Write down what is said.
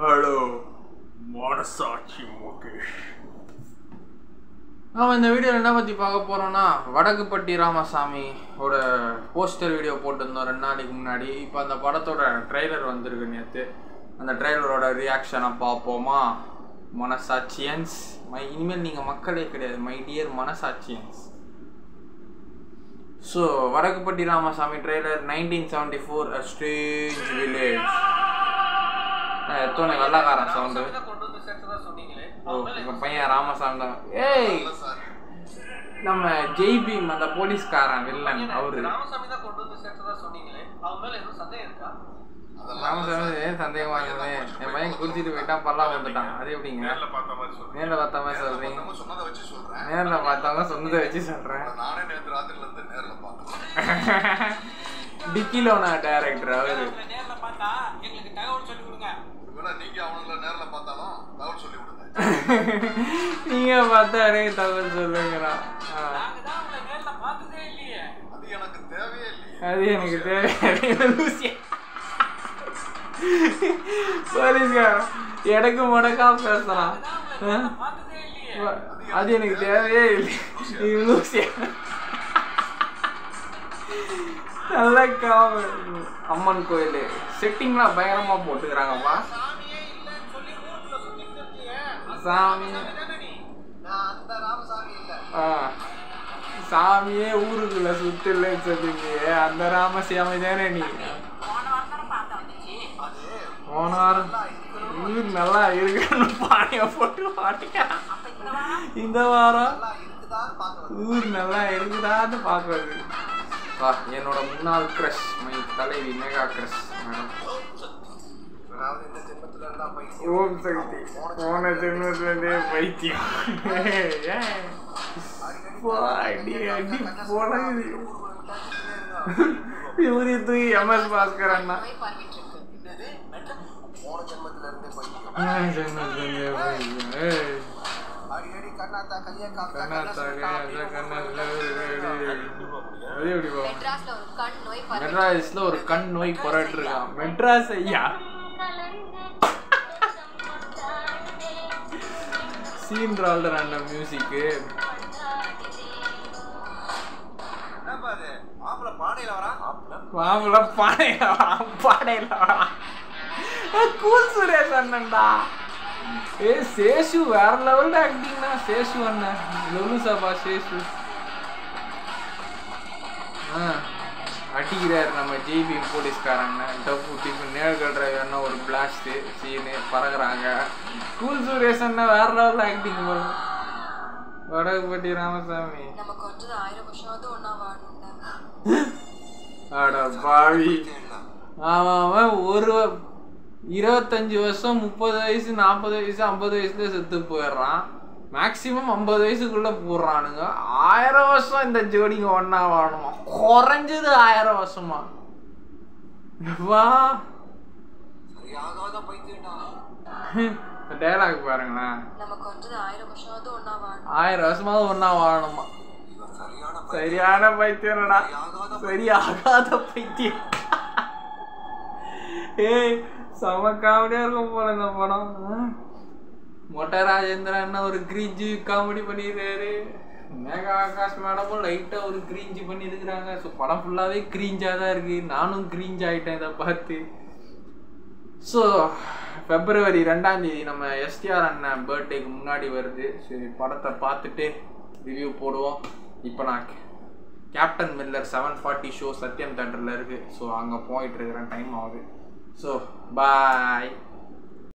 Hello மனசாட்சி முகேஷ். நாம் இந்த வீடியோவில் என்ன பற்றி பார்க்க போகிறோன்னா, வடக்குப்பட்டி ராமசாமி ஓட போஸ்டர் வீடியோ போட்டிருந்தோம் 2 நாளைக்கு முன்னாடி. இப்போ அந்த படத்தோட ட்ரெய்லர் வந்திருக்கு நேற்று. அந்த ட்ரெய்லரோட ரியாக்ஷனை பார்ப்போமா? மனசாட்சியன்ஸ், இனிமேல் நீங்கள் மக்களே கிடையாது, மை டியர் மனசாட்சியன்ஸ். So Vadakkupatti Ramasamy trailer 1974 A Strange Village. எத்தனை வெள்ளக்காரன் சவுண்டு. ஓ எங்க பையன் ராமசாமி தான். ஏய் நம்ம ஜெய்பீம் அந்த போலீஸ்காரன் வில்லன் அவரு. ராமசாமி ஏன் சந்தேகமா இருக்குது? என் பையன் குடிச்சிட்டு போயிட்டா பல்லாம் வந்துட்டான். அது எப்படிங்க? நேரில் பார்த்த மாதிரி சொல்றீங்க? நேரில் பார்த்தவங்க சொன்னதை வச்சு சொல்றேன். டிக்கிலோனா டைரக்டர் அவரு. நீங்க பார்த்தா எனக்கு தகவல் சொல்லுங்கண்ணா. அது எனக்கு தேவையில்லை. போலீஸ்கார எனக்கு முடக்கா பேசலாம். அது எனக்கு தேவையே இல்லை. நல்ல அம்மன் கோயில் செட்டிங்லாம் பயங்கரமா போட்டுக்கிறாங்கப்பா. சாமி சாமியே ஊருக்குள்ள சுத்திலன்னு சொல்லுங்க. அந்த ராமசாமி தானே நீ? போன வாரம் ஊர் நல்லா இருக்குன்னு பானைய போட்டு பாட்டிக்கிறான். இந்த வாரம் ஊர் நல்லா இருக்குதான்னு பாக்குறது. என்னோட முன்னாள் கிரஷ், மை தலைவி மெகா கிரஷ் மேடம். ஓம் சக்தி போன ஜென்மத்திலே பைத்தியம். இவரு தூக்கி எம்எஸ் பாஸ்கர் அண்ணா மெட்ராஸ்ல ஒரு கண் நோய் புரட்டு இருக்கான். மெட்ராஸ் ஐயா சீன் ரால்டர் அண்ணா மியூசிக்கு. மாப்பிள்ள பானையில வரான். கூல் சுரேஷ் அண்ணன்டா. ஏ சேஷு வேற லெவல்ல ஆக்டிங்னா. சேஷு அண்ணன் லொலு சபா சேஷு அடிக்கிறாரு நம்ம ஜெய்பீம் போலீஸ்காரங்க. டப்பு டிப்பு நேர்கல் டிரைவர்னா ஒரு பிளாஸ்ட் சீனு பறகுறாங்க. கூல் சுரேஷ் அண்ணன் வேற லெவல்ல ஆக்டிங் போல. வடக்குப்பட்டி ராமசாமி அட பாவி. அவன் ஒரு 25 வருஷம் 30 வயசு 40 வயசு 50 வயசுல செத்து போயிடுறான். மேக்சிமம் 50 வயசுக்குள்ள போடுறானுங்க. 1000 வருஷம் இந்த ஜோடிங்க ஒன்னா வாழணுமா? குறைஞ்சது 1000 வருஷமா? வா டைலாக் பாருங்களேன். 1000 வருஷமாவது ஒன்னா வாழணுமா? சரியான பைத்தியம்டா. சரியாகாத பைத்தியம். ஏய் செம காமெடியா இருக்கும் போல இந்த படம். மொட்டை ராஜேந்திரன் ஒரு கிரீஞ்சி காமெடி பண்ணிடுறாரு. மேகா ஆகாஷ் மேடமும் லைட்டா ஒரு கிரீஞ்சி பண்ணிருக்கிறாங்க. ஸோ படம் ஃபுல்லாவே கிரீஞ்சா தான் இருக்கு. நானும் கிரீஞ்ச் ஆயிட்டேன் இதை பார்த்து. ஸோ February 2ஆம் தேதி நம்ம எஸ்டிஆர் அண்ணன் பர்த்டேக்கு முன்னாடி வருது. சரி படத்தை பார்த்துட்டு ரிவ்யூ போடுவோம். இப்போ நான் கேப்டன் மில்லர் 740 ஷோ சத்யம் தேட்டரில் இருக்குது. ஸோ அங்கே போயிட்டு இருக்கிறேன். டைம் ஆகுது. So bye.